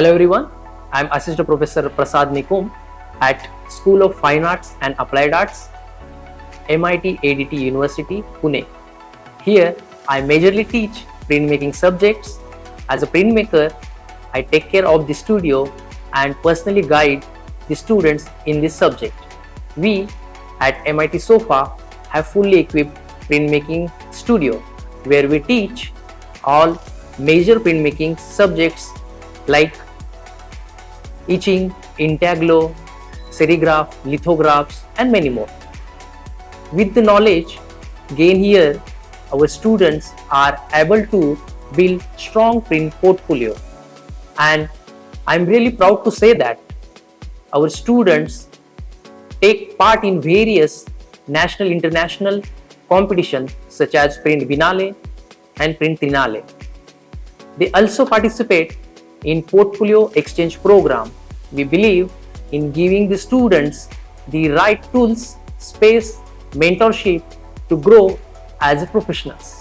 Hello everyone, I am Assistant Professor Prasad Nikumbh at School of Fine Arts and Applied Arts, MIT ADT University, Pune. Here, I majorly teach printmaking subjects. As a printmaker, I take care of the studio and personally guide the students in this subject. We at MIT SOFA have fully equipped printmaking studio where we teach all major printmaking subjects like Etching, Intaglio, Serigraphy, lithographs and many more. With the knowledge gained here, our students are able to build strong print portfolio, and I'm really proud to say that our students take part in various national international competitions such as Print Biennale and Print Trinale. They also participate in portfolio exchange program. We believe in giving the students the right tools, space, mentorship to grow as professionals.